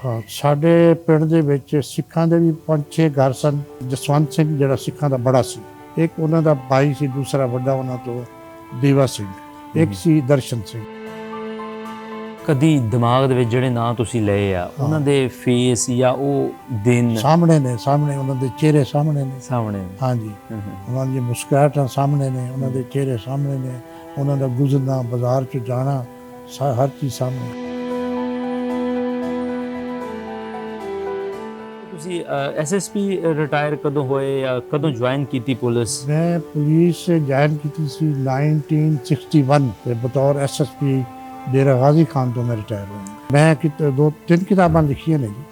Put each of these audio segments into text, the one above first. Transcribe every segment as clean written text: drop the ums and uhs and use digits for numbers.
ਹਾਂ, ਸਾਡੇ ਪਿੰਡ ਦੇ ਵਿੱਚ ਸਿੱਖਾਂ ਦੇ ਵੀ 5-6 ਘਰ ਸਨ। ਜਸਵੰਤ ਸਿੰਘ ਜਿਹੜਾ ਸਿੱਖਾਂ ਦਾ ਬੜਾ ਸੀ, ਇੱਕ ਉਹਨਾਂ ਦਾ ਭਾਈ ਸੀ, ਦੂਸਰਾ ਵੱਡਾ ਉਹਨਾਂ ਤੋਂ ਦੇਵਾ ਸਿੰਘ, ਇੱਕ ਸੀ ਦਰਸ਼ਨ ਸਿੰਘ। ਕਦੀ ਦਿਮਾਗ ਦੇ ਵਿੱਚ ਜਿਹੜੇ ਨਾਂ ਤੁਸੀਂ ਲਏ ਆ ਉਹਨਾਂ ਦੇ ਫੇਸ ਜਾਂ ਉਹ ਦਿਨ ਸਾਹਮਣੇ ਨੇ, ਸਾਹਮਣੇ ਉਹਨਾਂ ਦੇ ਚਿਹਰੇ ਸਾਹਮਣੇ ਨੇ। ਸਾਹਮਣੇ ਹਾਂਜੀ, ਉਹਨਾਂ ਦੀ ਮੁਸਕਰਾਹਟਾਂ ਸਾਹਮਣੇ ਨੇ, ਉਹਨਾਂ ਦੇ ਚਿਹਰੇ ਸਾਹਮਣੇ ਨੇ, ਉਹਨਾਂ ਦਾ ਗੁਜ਼ਰਨਾ, ਬਾਜ਼ਾਰ 'ਚ ਜਾਣਾ, ਹਰ ਚੀਜ਼ ਸਾਹਮਣੇ। ਤੁਸੀਂ ਐਸਐਸਪੀ ਰਿਟਾਇਰ ਕਦੋਂ ਹੋਏ ਜਾਂ ਕਦੋਂ ਜੁਆਇਨ ਕੀਤੀ ਪੁਲਿਸ? ਮੈਂ ਪੁਲਿਸ ਜੁਆਇਨ ਕੀਤੀ ਸੀ 1961 ਤੇ ਬਤੌਰ ਐਸਐਸਪੀ ਡੇਰਾ ਗਾਜ਼ੀ ਖਾਨ ਤੋਂ ਮੈਂ ਰਿਟਾਇਰ ਹੋਇਆ। ਮੈਂ 2-3 ਕਿਤਾਬਾਂ ਲਿਖੀਆਂ ਨੇ ਜੀ।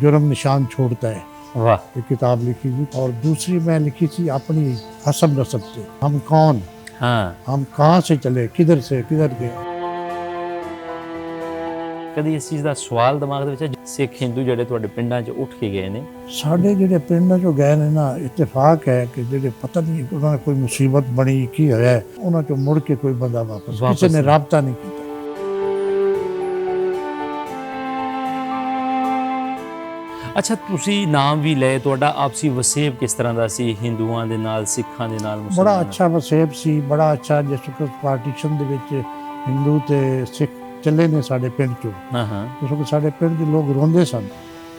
जुर्म निशान छोड़ता है, वाह, एक किताब लिखी थी, और दूसरी मैं लिखी थी अपनी हसब नसब से, हम कौन, हाँ, हम कहाँ से चले, किधर से किधर गए। ਕਦੀ ਇਸ ਚੀਜ਼ ਦਾ ਸਵਾਲ ਦਿਮਾਗ ਦੇ ਵਿੱਚ ਹੈ ਸਿੱਖ ਹਿੰਦੂ ਜਿਹੜੇ ਤੁਹਾਡੇ ਪਿੰਡਾਂ 'ਚ ਉੱਠ ਕੇ ਗਏ ਨੇ? ਸਾਡੇ ਜਿਹੜੇ ਪਿੰਡਾਂ 'ਚੋਂ ਗਏ ਨੇ ਨਾ, ਇਤਫਾਕ ਹੈ ਕਿ ਜਿਹੜੇ ਪਤਾ ਨਹੀਂ ਉਹਨਾਂ ਨੇ ਕੋਈ ਮੁਸੀਬਤ ਬਣੀ, ਕੀ ਹੋਇਆ, ਉਹਨਾਂ 'ਚੋਂ ਮੁੜ ਕੇ ਕੋਈ ਬੰਦਾ ਵਾਪਸ ਕਿਸੇ ਨੇ ਰਾਬਤਾ ਨਹੀਂ ਕੀਤਾ। ਅੱਛਾ, ਤੁਸੀਂ ਨਾਮ ਵੀ ਲਏ, ਤੁਹਾਡਾ ਆਪਸੀ ਵਸੇਬ ਕਿਸ ਤਰ੍ਹਾਂ ਦਾ ਸੀ ਹਿੰਦੂਆਂ ਦੇ ਨਾਲ, ਸਿੱਖਾਂ ਦੇ ਨਾਲ, ਬੜਾ ਮੁਸਲਮਾਨਾਂ? ਅੱਛਾ ਵਸੇਬ ਸੀ, ਬੜਾ ਅੱਛਾ। ਜਿਸ ਵਕਤ ਪਾਰਟੀਸ਼ਨ ਦੇ ਵਿੱਚ ਹਿੰਦੂ ਤੇ ਸਿੱਖ ਚੱਲੇ ਨੇ ਸਾਡੇ ਪਿੰਡ 'ਚੋਂ, ਹਾਂ ਹਾਂ, ਉਸ ਵਕਤ ਸਾਡੇ ਪਿੰਡ ਦੇ ਲੋਕ ਰੋਂਦੇ ਸਨ।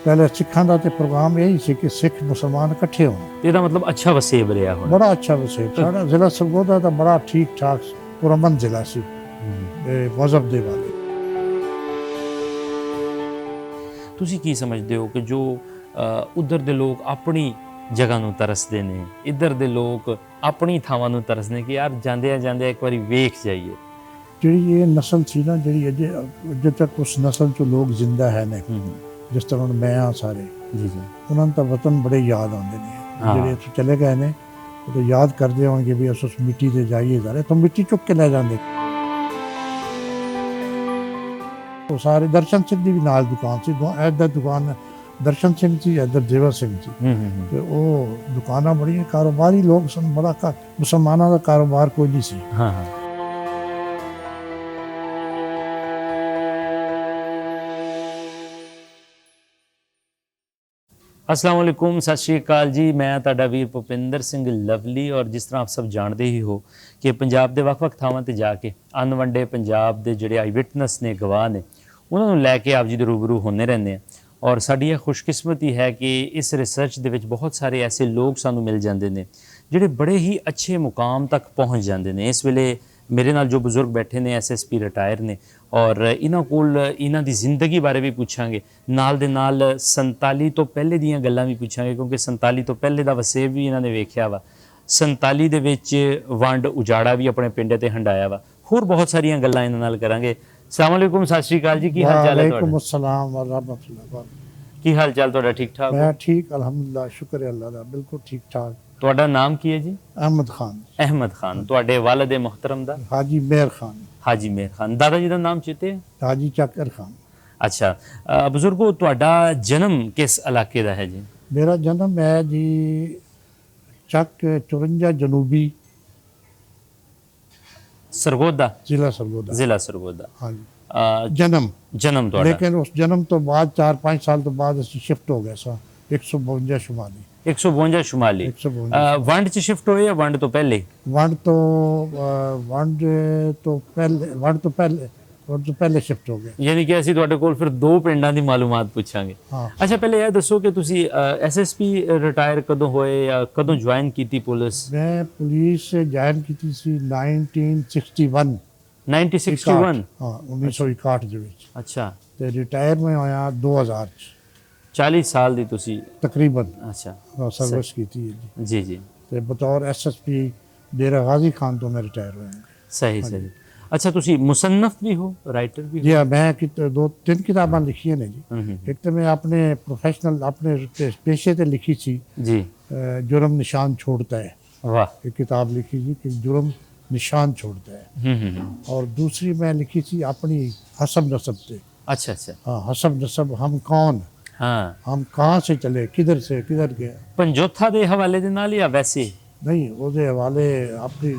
ਪਹਿਲੇ ਸਿੱਖਾਂ ਦਾ ਤੇ ਪ੍ਰੋਗਰਾਮ ਇਹ ਹੀ ਸੀ ਕਿ ਸਿੱਖ ਮੁਸਲਮਾਨ ਇਕੱਠੇ ਹੋਣ। ਇਹਦਾ ਮਤਲਬ ਅੱਛਾ ਵਸੇਬ ਰਿਹਾ ਹੁਣ। ਬੜਾ ਅੱਛਾ ਵਸੇਬ। ਸਾਡਾ ਜ਼ਿਲ੍ਹਾ ਸਰਗੋਦਾ ਦਾ ਬੜਾ ਠੀਕ ਠਾਕ ਪੁਰਅਮਨ ਜ਼ਿਲ੍ਹਾ ਸੀ ਮਜ਼ਹਬ ਦੇ ਵਾਲੇ। ਤੁਸੀਂ ਕੀ ਸਮਝਦੇ ਹੋ ਕਿ ਜੋ ਉਧਰ ਦੇ ਲੋਕ ਆਪਣੀ ਜਗ੍ਹਾ ਨੂੰ ਤਰਸਦੇ ਨੇ, ਇੱਧਰ ਦੇ ਲੋਕ ਆਪਣੀ ਥਾਵਾਂ ਨੂੰ ਤਰਸਦੇ ਕਿ ਯਾਰ ਜਾਂਦੇ ਆ ਇੱਕ ਵਾਰੀ ਵੇਖ ਜਾਈਏ? ਜਿਹੜੀ ਇਹ ਨਸਲ ਸੀ ਨਾ, ਜਿਹੜੀ ਅਜੇ ਤੱਕ ਉਸ ਨਸਲ 'ਚੋਂ ਲੋਕ ਜ਼ਿੰਦਾ ਹੈ ਨੇ, ਜਿਸ ਤਰ੍ਹਾਂ ਹੁਣ ਮੈਂ ਆ ਸਾਰੇ, ਜੀ ਜੀ, ਉਹਨਾਂ ਨੂੰ ਤਾਂ ਵਤਨ ਬੜੇ ਯਾਦ ਆਉਂਦੇ ਨੇ। ਜਿਹੜੇ ਇੱਥੋਂ ਚਲੇ ਗਏ ਨੇ ਉਹ ਤਾਂ ਯਾਦ ਕਰਦੇ ਹੋਣਗੇ ਵੀ ਅਸੀਂ ਉਸ ਮਿੱਟੀ ਤੇ ਜਾਈਏ, ਸਾਰੇ ਤਾਂ ਮਿੱਟੀ ਚੁੱਕ ਕੇ ਲੈ ਜਾਂਦੇ। ਉਹ ਸਾਰੇ ਦਰਸ਼ਨ ਸਿੰਘ ਦੀ ਵੀ ਨਾਲ ਦੁਕਾਨ ਸੀ, ਇੱਧਰ ਦੁਕਾਨ ਦਰਸ਼ਨ ਸਿੰਘ ਸੀ, ਇੱਧਰ ਦੇਵਾ ਸਿੰਘ ਸੀ, ਤੇ ਉਹ ਦੁਕਾਨਾਂ ਬੜੀਆਂ ਕਾਰੋਬਾਰੀ ਲੋਕ ਸਨ। ਬੜਾ ਮੁਸਲਮਾਨਾਂ ਦਾ ਕਾਰੋਬਾਰ ਕੋਈ ਨਹੀਂ ਸੀ। ਹਾਂ ਹਾਂ, अस्सलाम वालेकुम, सत श्री अकाल जी। मैं ਤੁਹਾਡਾ ਵੀਰ ਭੁਪਿੰਦਰ ਸਿੰਘ ਲਵਲੀ, ਔਰ ਜਿਸ ਤਰ੍ਹਾਂ ਆਪ ਸਭ ਜਾਣਦੇ ਹੀ ਹੋ ਕਿ ਪੰਜਾਬ ਦੇ ਵੱਖ-ਵੱਖ ਥਾਵਾਂ ਤੇ ਜਾ ਕੇ ਅਨਵੰਡੇ ਪੰਜਾਬ ਦੇ ਜਿਹੜੇ ਆਈ ਵਿਟਨੈਸ ਨੇ, ਗਵਾਹ ਨੇ, ਉਹਨਾਂ ਨੂੰ ਲੈ ਕੇ ਆਪ ਜੀ ਦੇ ਰੂਬਰੂ ਹੁੰਦੇ ਰਹਿੰਦੇ ਆ। ਔਰ ਸਾਡੀ ਇਹ ਖੁਸ਼ਕਿਸਮਤੀ ਹੈ ਕਿ ਇਸ ਰਿਸਰਚ ਦੇ ਵਿੱਚ ਬਹੁਤ ਸਾਰੇ ਐਸੇ ਲੋਕ ਸਾਨੂੰ ਮਿਲ ਜਾਂਦੇ ਨੇ ਜਿਹੜੇ ਬੜੇ ਹੀ ਅੱਛੇ ਮੁਕਾਮ ਤੱਕ ਪਹੁੰਚ ਜਾਂਦੇ ਨੇ। ਇਸ ਵੇਲੇ ਮੇਰੇ ਨਾਲ ਜੋ ਬਜ਼ੁਰਗ ਬੈਠੇ ਨੇ ਐਸਐਸਪੀ ਰਿਟਾਇਰ ਨੇ, ਔਰ ਇਹਨਾਂ ਕੋਲ ਇਹਨਾਂ ਦੀ ਜ਼ਿੰਦਗੀ ਬਾਰੇ ਵੀ ਪੁੱਛਾਂਗੇ, ਨਾਲ ਦੇ ਨਾਲ 47 ਤੋਂ ਪਹਿਲੇ ਦੀਆਂ ਗੱਲਾਂ ਵੀ ਪੁੱਛਾਂਗੇ, ਕਿਉਂਕਿ 47 ਤੋਂ ਪਹਿਲੇ ਦਾ ਵਸੇਬ ਵੀ ਇਹਨਾਂ ਨੇ ਵੇਖਿਆ ਵਾ। 47 ਦੇ ਵਿੱਚ ਵੰਡ ਉਜਾੜਾ ਵੀ ਆਪਣੇ ਪਿੰਡ ਤੇ ਹੰਡਾਇਆ ਵਾ। ਹੋਰ ਬਹੁਤ ਸਾਰੀਆਂ ਗੱਲਾਂ ਇਹਨਾਂ ਨਾਲ ਕਰਾਂਗੇ। अस्सलाम वालेकुम, सत श्री अकाल जी, की हाल चाल है? वालेकुम अस्सलाम व रहमतुल्लाह। की हाल चाल ਤੁਹਾਡਾ? ਠੀਕ ਠਾਕ? मैं ठीक अल्हम्दुलिल्लाह, शुक्र है अल्लाह दा, बिल्कुल ठीक ठाक। ਤੁਹਾਡਾ ਨਾਮ ਕੀ ਹੈ ਜੀ? अहमद खान। ਅਹਿਮਦ ਖਾਨ। ਤੁਹਾਡੇ ਵਾਲਿਦ ਮੁਹਤਰਮ ਦਾ? हाजी मेहर खान। ਹਾਜੀ ਮੇਹਰ ਖਾਨ। ਦਾਦਾ ਜੀ ਦਾ ਨਾਮ ਚੇਤੇ ਹੈ? हाजी चकर खान। ਅੱਛਾ, ਬਜ਼ੁਰਗੋ ਤੁਹਾਡਾ ਜਨਮ ਕਿਸ ਇਲਾਕੇ ਦਾ ਹੈ ਜੀ? मेरा जन्म है जी ਚੱਕ 54 जनूबी, ਸਰਗੋਦਾ ਜ਼ਿਲ੍ਹਾ ਸਰਗੋਦਾ। ਜ਼ਿਲ੍ਹਾ ਸਰਗੋਦਾ। ਹਾਂਜੀ, ਜਨਮ ਤੁਹਾਡਾ? ਲੇਕਿਨ ਉਸ ਜਨਮ ਤੋਂ ਬਾਅਦ 4-5 ਸਾਲ ਤੋਂ ਬਾਅਦ ਅਸੀਂ ਸ਼ਿਫਟ ਹੋ ਗਏ ਸਾਂ 152 ਸ਼ੁਮਾਲੀ। 152 ਸ਼ੁਮਾਲੀ। 152 ਵੰਡ ਚ ਸ਼ਿਫਟ ਹੋਏ ਜਾਂ ਵੰਡ ਤੋਂ ਪਹਿਲੇ? ਵੰਡ ਤੋਂ ਪਹਿਲੇ ਸ਼ਿਫਟ ਹੋ ਗਏ। ਯਾਨੀ ਕਿ ਅਸੀਂ ਤੁਹਾਡੇ ਕੋਲ ਫਿਰ ਦੋ ਪਿੰਡਾਂ ਦੀ ਮਾਲੂਮਾਤ ਪੁੱਛਾਂਗੇ। ਹਾਂ। ਅੱਛਾ, ਪਹਿਲੇ ਇਹ ਦੱਸੋ ਕਿ ਤੁਸੀਂ ਐਸਐਸਪੀ ਰਿਟਾਇਰ ਕਦੋਂ ਹੋਏ ਜਾਂ ਕਦੋਂ ਜੁਆਇਨ ਕੀਤੀ ਪੁਲਿਸ? ਮੈਂ ਪੁਲਿਸ ਜੁਆਇਨ ਕੀਤੀ ਸੀ 1961। 1961? ਹਾਂ, 1961 ਦੇ ਵਿੱਚ। ਅੱਛਾ, ਤੇ ਰਿਟਾਇਰ ਮੈਂ ਹੋਇਆ 2000 ਚ। 40 ਸਾਲ ਦੀ ਤੁਸੀਂ ਤਕਰੀਬਨ ਅੱਛਾ ਸਰਵਿਸ ਕੀਤੀ ਹੈ ਜੀ ਜੀ। ਤੇ ਬਤੌਰ ਐਸਐਸਪੀ ਡੇਰਾ ਗਾਜ਼ੀ ਖਾਨ ਤੋਂ ਮੈਂ ਰਿਟਾਇਰ ਹੋਇਆ। ਸਹੀ ਸਹੀ। ਅੱਛਾ, ਤੁਸੀਂ ਮੁਸੰਨਫ ਵੀ ਹੋ, ਰਾਈਟਰ ਵੀ ਹੋ? ਜੀ, ਮੈਂ 2-3 ਕਿਤਾਬਾਂ ਲਿਖੀਆਂ ਨੇ ਜੀ। ਇੱਕ ਤਾਂ ਮੈਂ ਆਪਣੇ ਪ੍ਰੋਫੈਸ਼ਨਲ, ਆਪਣੇ ਪੇਸ਼ੇ ਤੇ ਲਿਖੀ ਸੀ ਜੀ, जुर्म निशान छोड़ता है। वाह, एक किताब लिखी थी कि जुर्म निशान छोड़ता है। और दूसरी मैं लिखी थी अपनी हसब नसब से। अच्छा अच्छा, हाँ, हसब नसब, हम कौन, हाँ, हम कहाँ से चले, किधर से किधर गए। पंजोथा ਦੇ ਹਵਾਲੇ ਦੇ ਨਾਲ ਜਾਂ ਵੈਸੇ? नहीं, ਉਹਦੇ ਹਵਾਲੇ ਆਪਣੀ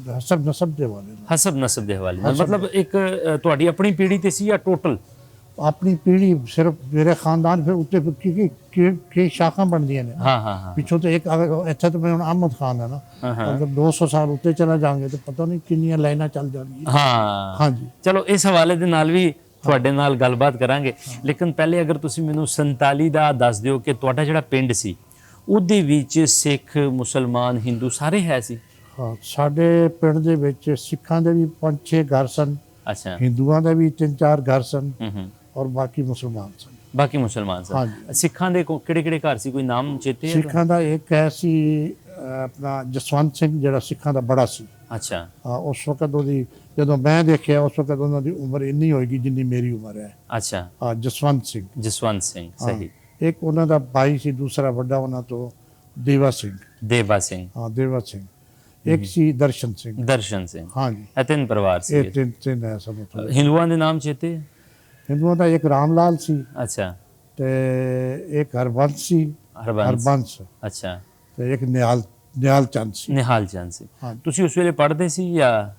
ਹਸਬ ਨਸਬ ਦੇ ਹਵਾਲੇ ਨਾਲ। ਹਸਬ ਨਸਬ ਦੇ ਹਵਾਲੇ ਨਾਲ। ਮਤਲਬ ਇੱਕ ਤੁਹਾਡੀ ਆਪਣੀ ਪੀੜ੍ਹੀ ਤੇ ਸੀ ਜਾਂ ਟੋਟਲ? ਆਪਣੀ ਪੀੜ੍ਹੀ ਸਿਰਫ ਮੇਰੇ ਖਾਨਦਾਨ ਫਿਰ ਉੱਤੇ ਕੀ ਸ਼ਾਖਾਂ ਬਣਦੀਆਂ ਨੇ। ਹਾਂ ਹਾਂ ਹਾਂ ਪਿੱਛੋਂ ਤੇ ਇੱਕ ਇੱਥੇ ਤਾਂ ਮੈਂ ਹੁਣ ਅਹਿਮਦ ਖਾਨ ਹੈ ਨਾ, ਅਗਰ 200 ਸਾਲ ਉੱਤੇ ਚਲਾ ਜਾਵਾਂਗੇ ਤਾਂ ਪਤਾ ਨਹੀਂ ਕਿੰਨੀਆਂ ਲਾਈਨਾਂ ਚੱਲ ਜਾਣਗੀਆਂ। ਹਾਂ ਹਾਂਜੀ ਚਲੋ ਇਸ ਹਵਾਲੇ ਦੇ ਨਾਲ ਵੀ ਤੁਹਾਡੇ ਨਾਲ ਗੱਲਬਾਤ ਕਰਾਂਗੇ, ਲੇਕਿਨ ਪਹਿਲੇ ਅਗਰ ਤੁਸੀਂ ਮੈਨੂੰ 47 ਦਾ ਦੱਸ ਦਿਓ ਕਿ ਤੁਹਾਡਾ ਜਿਹੜਾ ਪਿੰਡ ਸੀ ਉਹਦੇ ਵਿੱਚ ਸਿੱਖ, ਮੁਸਲਮਾਨ, ਹਿੰਦੂ ਸਾਰੇ ਹੈ ਸੀ? ਹਾਂ, ਸਾਡੇ ਪਿੰਡ ਦੇ ਵਿੱਚ ਸਿੱਖਾਂ ਦੇ ਵੀ 5-6 ਘਰ ਸਨ, ਅੱਛਾ। ਹਿੰਦੂਆਂ ਦੇ ਵੀ 3-4 ਘਰ ਸਨ, ਹੂੰ ਔਰ ਬਾਕੀ ਮੁਸਲਮਾਨ ਸਨ। ਬਾਕੀ ਮੁਸਲਮਾਨ ਸਨ। ਹਾਂਜੀ। ਸਿੱਖਾਂ ਦੇ ਕਿਹੜੇ ਕਿਹੜੇ ਘਰ ਸੀ, ਕੋਈ ਨਾਮ ਚੇਤੇ ਹੈ? ਸਿੱਖਾਂ ਦਾ ਇੱਕ ਹੈ ਸੀ ਆਪਣਾ ਜਸਵੰਤ ਸਿੰਘ, ਜਿਹੜਾ ਸਿੱਖਾਂ ਦਾ ਬੜਾ ਸੀ। ਅੱਛਾ ਹਾਂ, ਉਸ ਵਕਤ ਉਹਦੀ ਜਦੋਂ ਮੈਂ ਦੇਖਿਆ ਉਸ ਵਕਤ ਉਹਨਾਂ ਦੀ ਉਮਰ ਇੰਨੀ ਹੋਏਗੀ ਜਿੰਨੀ ਮੇਰੀ ਉਮਰ ਹੈ। ਅੱਛਾ ਹਾਂ, ਜਸਵੰਤ ਸਿੰਘ। ਜਸਵੰਤ ਸਿੰਘ, ਸਹੀ। ਇੱਕ ਉਹਨਾਂ ਦਾ ਭਾਈ ਸੀ ਦੂਸਰਾ ਵੱਡਾ ਉਹਨਾਂ ਤੋਂ, ਦੇਵਾ ਸਿੰਘ। ਦੇਵਾ ਸਿੰਘ। ਹਾਂ, ਦੇਵਾ ਸਿੰਘ। ਇੱਕ ਸੀ ਦਰਸ਼ਨ ਸਿੰਘ। ਦਰਸ਼ਨ ਸਿੰਘ। ਹਾਂਜੀ, ਇਹ ਤਿੰਨ ਪਰਿਵਾਰ ਸੀ। ਇਹ ਤਿੰਨ ਹੈ ਸਭ ਤੋਂ। ਹਿੰਦੂਆਂ ਦੇ ਨਾਮ ਚੇਤੇ? ਹਿੰਦੂਆਂ ਦਾ ਇੱਕ ਰਾਮ ਲਾਲ ਸੀ, ਅੱਛਾ। ਤੇ ਇੱਕ ਹਰਬੰਸ ਸੀ, ਹਰਬੰਸ, ਅੱਛਾ। ਤੇ ਇੱਕ ਨਿਹਾਲ ਚੰਦ ਸੀ। ਨਿਹਾਲ ਚੰਦ ਸੀ। ਹਾਂ। ਤੁਸੀਂ ਉਸ ਵੇਲੇ ਪੜ੍ਹਦੇ ਸੀ ਜਾਂ?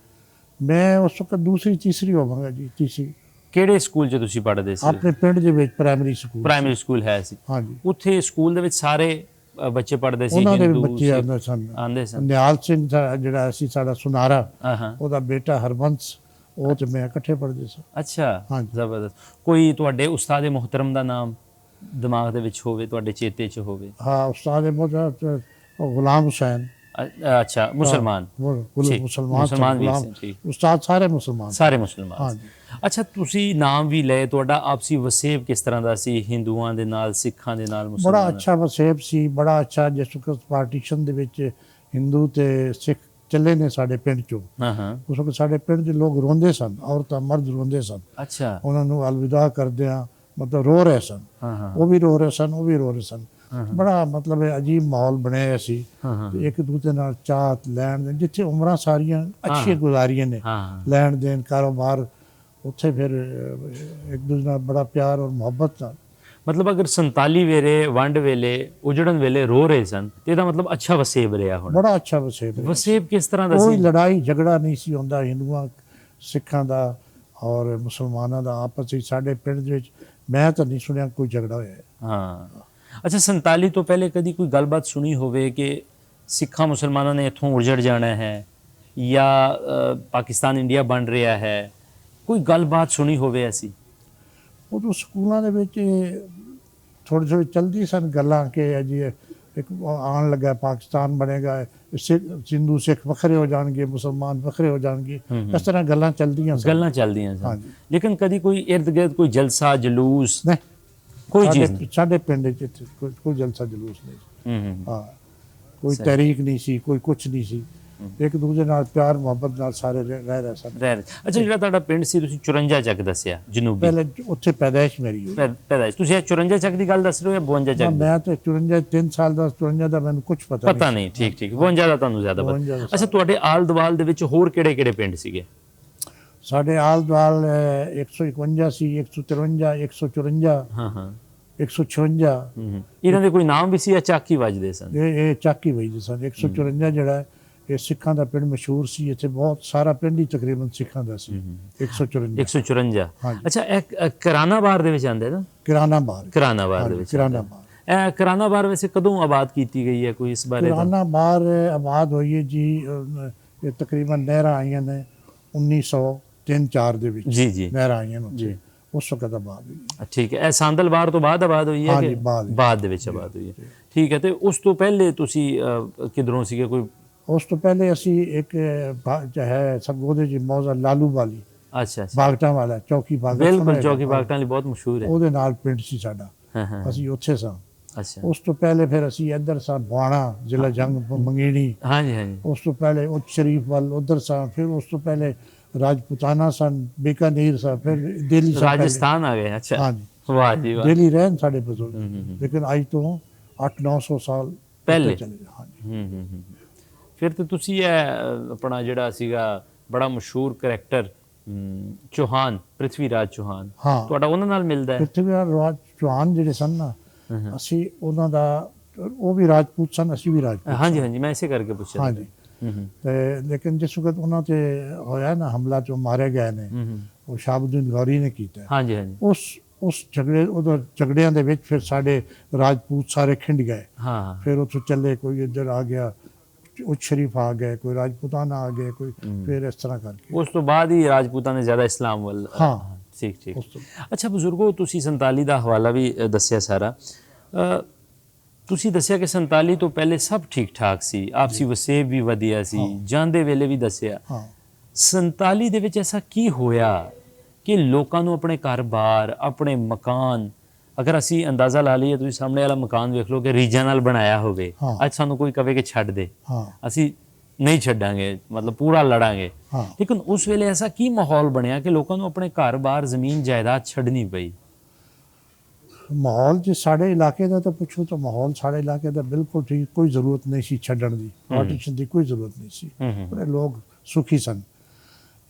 ਮੈਂ ਉਸ ਵਕਤ ਦੂਸਰੀ ਤੀਸਰੀ ਹੋਵਾਂਗਾ ਜੀ, ਤੀਸਰੀ। ਕਿਹੜੇ ਸਕੂਲ 'ਚ ਤੁਸੀਂ ਪੜ੍ਹਦੇ ਸੀ? ਆਪਣੇ ਪਿੰਡ ਦੇ ਵਿੱਚ ਪ੍ਰਾਇਮਰੀ ਸਕੂਲ। ਪ੍ਰਾਇਮਰੀ ਸਕੂਲ ਹੈ ਸੀ? ਹਾਂਜੀ। ਉੱਥੇ ਸਕੂਲ ਦੇ ਵਿੱਚ ਸਾਰੇ ਬੱਚੇ ਪੜ੍ਹਦੇ ਸੀ? ਉਹਨਾਂ ਦੇ ਹਿੰਦੂ, ਬੱਚੇ ਸਿੱਖ ਆਉਂਦੇ ਸਨ। ਆਉਂਦੇ ਸਨ। ਨਿਹਾਲ ਸਿੰਘ ਜਿਹੜਾ ਸੀ ਸਾਡਾ ਸੁਨਾਰਾ, ਹਾਂ। ਉਹਦਾ ਬੇਟਾ ਹਰਬੰਸ, ਉਹ ਤੇ ਮੈਂ ਇਕੱਠੇ ਪੜ੍ਹਦੇ ਸਾਂ। ਅੱਛਾ, ਹਾਂਜੀ। ਜ਼ਬਰਦਸਤ। ਕੋਈ ਤੁਹਾਡੇ ਉਸਤਾਦ ਮੁਹਤਰਮ ਦਾ ਨਾਮ ਦਿਮਾਗ ਦੇ ਵਿੱਚ ਹੋਵੇ, ਤੁਹਾਡੇ ਚੇਤੇ 'ਚ ਹੋਵੇ? ਹਾਂ, ਉਸਤਾਦ ਮੁਹੱਤਰਮ ਗੁਲਾਮ ਹੁਸੈਨ। ਅੱਛਾ, ਮੁਸਲਮਾਨ? ਮੁਸਲਮਾਨ ਵੀ ਸੀ, ਠੀਕ। ਉਸਤਾਦ ਸਾਰੇ ਮੁਸਲਮਾਨ। ਸਾਰੇ ਮੁਸਲਮਾਨ। ਹਾਂਜੀ। ਅੱਛਾ, ਤੁਸੀਂ ਨਾਮ ਵੀ ਲਏ, ਤੁਹਾਡਾ ਆਪਸੀ ਵਸੇਬ ਕਿਸ ਤਰ੍ਹਾਂ ਦਾ ਸੀ ਹਿੰਦੂਆਂ ਦੇ ਨਾਲ, ਸਿੱਖਾਂ ਦੇ ਨਾਲ, ਬੜਾ ਮੁਸਲਮਾਨਾਂ? ਅੱਛਾ ਵਸੇਬ ਸੀ, ਬੜਾ ਅੱਛਾ। ਜਿਸ ਵਕਤ ਪਾਰਟੀਸ਼ਨ ਦੇ ਵਿੱਚ ਹਿੰਦੂ ਤੇ ਸਿੱਖ ਚੱਲੇ ਨੇ ਸਾਡੇ ਪਿੰਡ ਚੋਂ, ਹਾਂ। ਉਸ ਵਕਤ ਸਾਡੇ ਪਿੰਡ ਦੇ ਲੋਕ ਰੋਂਦੇ ਸਨ, ਔਰਤਾਂ ਮਰਦ ਰੋਂਦੇ ਸਨ। ਅੱਛਾ। ਉਹਨਾਂ ਨੂੰ ਅਲਵਿਦਾ ਕਰਦਿਆਂ ਮਤਲਬ ਰੋ ਰਹੇ ਸਨ। ਹਾਂ। ਉਹ ਵੀ ਰੋ ਰਹੇ ਸਨ, ਉਹ ਵੀ ਰੋ ਰਹੇ ਸਨ। ਬੜਾ ਮਤਲਬ ਅਜੀਬ ਮਾਹੌਲ ਬਣਿਆ ਸੀ। ਹਾਂ। ਤੇ ਇੱਕ ਦੂਜੇ ਨਾਲ ਚਾਹਤ ਲੈਣ ਦੇਣ, ਜਿੱਥੇ ਉਮਰਾਂ ਸਾਰੀਆਂ ਅੱਛੀਆਂ ਗੁਜ਼ਾਰੀਆਂ ਨੇ, ਹਾਂ। ਲੈਣ ਦੇਣ, ਕਾਰੋਬਾਰ, ਉੱਥੇ ਫਿਰ ਇੱਕ ਦੂਜੇ ਨਾਲ ਬੜਾ ਪਿਆਰ ਔਰ ਮੁਹੱਬਤ ਨਾਲ। ਮਤਲਬ ਅਗਰ 47 ਵੇਲੇ ਵੰਡ ਵੇਲੇ ਉਜੜਨ ਵੇਲੇ ਰੋ ਰਹੇ ਸਨ ਤੇ ਇਹਦਾ ਮਤਲਬ ਅੱਛਾ ਵਸੇਬ ਰਿਹਾ ਹੁਣ? ਬੜਾ ਅੱਛਾ ਵਸੇਬ ਰਿਹਾ। ਵਸੇਬ ਕਿਸ ਤਰ੍ਹਾਂ ਦਾ ਕੋਈ ਸੀ? ਲੜਾਈ ਝਗੜਾ ਨਹੀਂ ਸੀ ਹੁੰਦਾ ਹਿੰਦੂਆਂ ਸਿੱਖਾਂ ਦਾ ਔਰ ਮੁਸਲਮਾਨਾਂ ਦਾ ਆਪਸ ਵਿੱਚ। ਸਾਡੇ ਪਿੰਡ ਦੇ ਵਿੱਚ ਮੈਂ ਤਾਂ ਨਹੀਂ ਸੁਣਿਆ ਕੋਈ ਝਗੜਾ ਹੋਇਆ ਹੈ। ਹਾਂ। ਅੱਛਾ, 47 ਤੋਂ ਪਹਿਲੇ ਕਦੀ ਕੋਈ ਗੱਲਬਾਤ ਸੁਣੀ ਹੋਵੇ ਕਿ ਸਿੱਖਾਂ ਮੁਸਲਮਾਨਾਂ ਨੇ ਇੱਥੋਂ ਉਜੜ ਜਾਣਾ ਹੈ ਜਾਂ ਪਾਕਿਸਤਾਨ ਇੰਡੀਆ ਬਣ ਰਿਹਾ ਹੈ? ਕੋਈ ਗੱਲਬਾਤ ਸੁਣੀ ਹੋਵੇ ਐਸੀ? ਉਦੋਂ ਸਕੂਲਾਂ ਦੇ ਵਿੱਚ ਥੋੜ੍ਹੀ ਥੋੜ੍ਹੀ ਚੱਲਦੀ ਸਨ ਗੱਲਾਂ ਕਿ ਜੀ ਇੱਕ ਆਉਣ ਲੱਗਾ ਪਾਕਿਸਤਾਨ ਬਣੇਗਾ, ਹਿੰਦੂ ਸਿੱਖ ਵੱਖਰੇ ਹੋ ਜਾਣਗੇ, ਮੁਸਲਮਾਨ ਵੱਖਰੇ ਹੋ ਜਾਣਗੇ, ਇਸ ਤਰ੍ਹਾਂ ਗੱਲਾਂ ਚੱਲਦੀਆਂ ਸਨ। ਗੱਲਾਂ ਚੱਲਦੀਆਂ ਸਨ, ਹਾਂਜੀ। ਲੇਕਿਨ ਕਦੀ ਕੋਈ ਇਰਦ ਗਿਰਦ ਕੋਈ ਜਲਸਾ ਜਲੂਸ? ਨਹੀਂ, ਕੋਈ ਚੀਜ਼ ਨਹੀਂ। ਸਾਡੇ ਪਿੰਡ 'ਚ ਕੋਈ ਜਲਸਾ ਜਲੂਸ ਨਹੀਂ। ਹੂੰ। ਹਾਂ, ਕੋਈ ਤਹਿਰੀਕ ਨਹੀਂ ਸੀ, ਕੋਈ ਕੁਛ ਨਹੀਂ ਸੀ। ਇੱਕ ਦੂਜੇ ਨਾਲ ਪਿਆਰ ਮੁਹੱਬਤ ਨਾਲ ਸਾਰੇ ਰਹਿ ਰਹੇ ਸਨ। ਅੱਛਾ, ਜਿਹੜਾ ਤੁਹਾਡਾ ਪਿੰਡ ਸੀ ਤੁਸੀਂ 54 ਚੱਕ ਦੱਸਿਆ ਜਨੂਬੀ, ਪਹਿਲੇ ਉੱਥੇ ਪੈਦਾਇਸ਼ ਮੇਰੀ ਹੋਈ। ਪੈਦਾਇਸ਼ ਤੁਸੀਂ 54 ਚੱਕ ਦੀ ਗੱਲ ਦੱਸ ਰਹੇ ਹੋ ਜਾਂ 52 ਚੱਕ? ਮੈਂ ਤਾਂ 54 3 ਸਾਲ ਦਾ, 54 ਦਾ ਮੈਨੂੰ ਕੁਝ ਪਤਾ ਨਹੀਂ। ਠੀਕ 52 ਦਾ ਤੁਹਾਨੂੰ ਜ਼ਿਆਦਾ ਪਤਾ। ਅੱਛਾ, ਤੁਹਾਡੇ ਆਲ ਦੁਆਲ ਦੇ ਵਿੱਚ ਹੋਰ ਕਿਹੜੇ ਕਿਹੜੇ ਪਿੰਡ ਸੀਗੇ? ਸਾਡੇ ਆਲ ਦੁਆਲ 151 ਸੀ, 153, 154। ਹਾਂ। 156। ਇਹਨਾਂ ਦੇ ਕੋਈ ਨਾਮ ਵੀ ਸੀ ਜਾਂ ਚਾਕੀ ਵੱਜਦੇ ਸਨ? ਇਹ ਚਾਕੀ ਵਜਦੇ ਸਨ। 154 ਜਿਹੜਾ ਇਹ ਸਿੱਖਾਂ ਦਾ ਪਿੰਡ ਮਸ਼ਹੂਰ ਸੀ, ਇੱਥੇ ਬਹੁਤ ਸਾਰਾ ਪਿੰਡ ਹੀ ਤਕਰੀਬਨ ਸਿੱਖਾਂ ਦਾ ਸੀ। 154। ਅੱਛਾ, ਇਹ ਕਰਾਨਾਬਾਰ ਦੇ ਵਿੱਚ ਆਉਂਦਾ ਨਾ? ਕਰਾਨਾਬਾਰ ਦੇ ਵਿੱਚ। ਇਹ ਕਰਾਨਾਬਾਰ ਵੈਸੇ ਕਦੋਂ ਆਬਾਦ ਕੀਤੀ ਗਈ ਹੈ, ਕੋਈ ਇਸ ਬਾਰੇ? ਕਰਾਨਾਬਾਰ ਆਬਾਦ ਹੋਈ ਹੈ ਜੀ, ਇਹ ਤਕਰੀਬਨ ਨਹਿਰਾਂ ਆਈਆਂ ਨੇ 1903-4 ਦੇ ਵਿੱਚ। ਜੀ ਨਹਿਰਾਂ ਆਈਆਂ ਨੇ ਉਸ ਵਕਤ ਆਬਾਦ ਹੋਈ। ਠੀਕ ਹੈ। ਇਹ ਸਾਂਦਲਬਾਰ ਤੋਂ ਬਾਅਦ ਆਬਾਦ ਹੋਈ ਹੈ ਕਿ ਬਾਅਦ ਦੇ ਵਿੱਚ ਆਬਾਦ ਹੋਈ ਹੈ? ਠੀਕ ਹੈ। ਤੇ ਉਸ ਤੋਂ ਪਹਿਲੇ ਤੁਸੀਂ ਕਿਧਰੋਂ ਸੀਗੇ? ਕੋਈ ਉਸ ਤੋਂ ਪਹਿਲੇ ਅਸੀਂ ਇੱਕ ਹੈ ਉਹਦੇ ਚ ਮੌਜ਼ਾ ਲਾਲੂ ਵਾਲੀ। ਅੱਛਾ। ਬਾਗਟਾਂ ਵਾਲਾ ਚੌਕੀ ਬਾਗਟਾਂ। ਬਿਲਕੁਲ, ਚੌਕੀ ਬਾਗਟਾਂ ਲਈ ਬਹੁਤ ਮਸ਼ਹੂਰ ਹੈ। ਉਹਦੇ ਨਾਲ ਪਿੰਡ ਸੀ ਸਾਡਾ। ਅਸੀਂ ਉੱਥੇ ਸਾਂ। ਅੱਛਾ। ਉਸ ਤੋਂ ਪਹਿਲੇ ਫਿਰ ਅਸੀਂ ਇੱਧਰ ਸਾਂ ਬਾਣਾ, ਜ਼ਿਲ੍ਹਾ ਜੰਗ ਮੰਗੀਣੀ। ਹਾਂਜੀ। ਉਸ ਤੋਂ ਪਹਿਲੇ ਉੱਚ ਸ਼ਰੀਫ ਵੱਲ ਉੱਧਰ ਸਾਂ। ਫਿਰ ਉਸ ਤੋਂ ਪਹਿਲੇ ਰਾਜਪੂਤਾਨਾ ਸਨ, ਬੀਕਾਨੇਰ ਸਾਂ, ਫਿਰ ਦਿੱਲੀ ਸਾਂ, ਰਾਜਸਥਾਨ ਆ ਗਏ। ਅੱਛਾ। ਹਾਂਜੀ, ਵਾਹ ਜੀ ਵਾਹ। ਦਿੱਲੀ ਰਹਿਣ ਸਾਡੇ ਬਜ਼ੁਰਗ, ਲੇਕਿਨ ਅੱਜ ਤੋਂ 800-900 ਸਾਲ ਪਹਿਲੇ ਚਲੇ ਗਏ। ਹਾਂਜੀ। ਫਿਰ ਤੇ ਤੁਸੀਂ ਇਹ ਆਪਣਾ ਜਿਹੜਾ ਸੀਗਾ ਬੜਾ ਮਸ਼ਹੂਰ ਕਰੈਕਟਰ ਚੌਹਾਨ, ਪ੍ਰਿਥਵੀ ਰਾਜ ਚੌਹਾਨ, ਤੁਹਾਡਾ ਉਹਨਾਂ ਨਾਲ ਮਿਲਦਾ ਹੈ? ਪ੍ਰਿਥਵੀ ਰਾਜ ਚੌਹਾਨ ਜਿਹੜੇ ਸਨ ਨਾ, ਅਸੀਂ ਉਹਨਾਂ ਦਾ, ਉਹ ਵੀ ਰਾਜਪੂਤ ਸਨ, ਅਸੀਂ ਵੀ ਰਾਜਪੂਤ। ਹਾਂਜੀ, ਮੈਂ ਇਸੇ ਕਰਕੇ ਪੁੱਛਿਆ। ਹਾਂਜੀ। ਤੇ ਲੇਕਿਨ ਜਿਸ ਵਕਤ ਉਹਨਾਂ ਤੇ ਹੋਇਆ ਨਾ ਹਮਲਾ, ਜੋ ਮਾਰੇ ਗਏ ਨੇ, ਉਹ ਸ਼ਾਹਬੁਦੀਨ ਗੌਰੀ ਨੇ ਕੀਤਾ। ਹਾਂਜੀ। ਉਸ ਝਗੜਿਆਂ ਦੇ ਵਿੱਚ ਫਿਰ ਸਾਡੇ ਰਾਜਪੂਤ ਸਾਰੇ ਖਿੰਡ ਗਏ। ਹਾਂ ਫਿਰ ਉੱਥੋਂ ਚੱਲੇ, ਕੋਈ ਇੱਧਰ ਆ ਗਿਆ, ਉੱਚ ਸ਼ਰੀਫ ਆ ਗਏ, ਕੋਈ ਰਾਜਪੂਤਾਨਾ ਆ ਗਏ, ਕੋਈ ਫਿਰ ਇਸ ਤਰ੍ਹਾਂ ਕਰਕੇ। ਉਸ ਤੋਂ ਬਾਅਦ ਹੀ ਰਾਜਪੂਤਾਂ ਨੇ ਜ਼ਿਆਦਾ ਇਸਲਾਮ ਵੱਲ ਹਾਂ ਠੀਕ ਠੀਕ। ਉਸ ਤੋਂ ਅੱਛਾ ਬਜ਼ੁਰਗੋ, ਤੁਸੀਂ 47 ਦਾ ਹਵਾਲਾ ਵੀ ਦੱਸਿਆ ਸਾਰਾ। ਤੁਸੀਂ ਦੱਸਿਆ ਕਿ 47 ਤੋਂ ਪਹਿਲੇ ਸਭ ਠੀਕ ਠਾਕ ਸੀ, ਆਪਸੀ ਵਸੇਬ ਵੀ ਵਧੀਆ ਸੀ, ਜਾਂਦੇ ਵੇਲੇ ਵੀ ਦੱਸਿਆ। ਹਾਂ 47 ਦੇ ਵਿੱਚ ਐਸਾ ਕੀ ਹੋਇਆ ਕਿ ਲੋਕਾਂ ਨੂੰ ਆਪਣੇ ਘਰ-ਬਾਰ, ਆਪਣੇ ਮਕਾਨ, ਅਗਰ ਅਸੀਂ ਅੰਦਾਜ਼ਾ ਲਾ ਲਈਏ, ਤੁਸੀਂ ਸਾਹਮਣੇ ਵਾਲਾ ਮਕਾਨ ਵੇਖ ਲਓ ਕਿ ਰੀਝਾਂ ਨਾਲ ਬਣਾਇਆ ਹੋਵੇ, ਹਾਂ। ਅੱਜ ਸਾਨੂੰ ਕੋਈ ਕਵੇ ਕਿ ਛੱਡ ਦੇ, ਹਾਂ ਅਸੀਂ ਨਹੀਂ ਛੱਡਾਂਗੇ, ਮਤਲਬ ਪੂਰਾ ਲੜਾਂਗੇ। ਹਾਂ ਲੇਕਿਨ ਉਸ ਵੇਲੇ ਐਸਾ ਕੀ ਮਾਹੌਲ ਬਣਿਆ ਕਿ ਲੋਕਾਂ ਨੂੰ ਆਪਣੇ ਘਰ-ਬਾਰ, ਜ਼ਮੀਨ ਜਾਇਦਾਦ ਛੱਡਣੀ ਪਈ? ਮਾਹੌਲ ਜੇ ਸਾਡੇ ਇਲਾਕੇ ਦਾ ਤਾਂ ਪੁੱਛੋ ਤਾਂ ਮਾਹੌਲ ਸਾਡੇ ਇਲਾਕੇ ਦਾ ਬਿਲਕੁਲ ਠੀਕ, ਕੋਈ ਜ਼ਰੂਰਤ ਨਹੀਂ ਸੀ ਛੱਡਣ ਦੀ, ਪਾਰਟੀਸ਼ਨ ਦੀ ਕੋਈ ਜ਼ਰੂਰਤ ਨਹੀਂ ਸੀ। ਬੜੇ ਲੋਕ ਸੁਖੀ ਸਨ।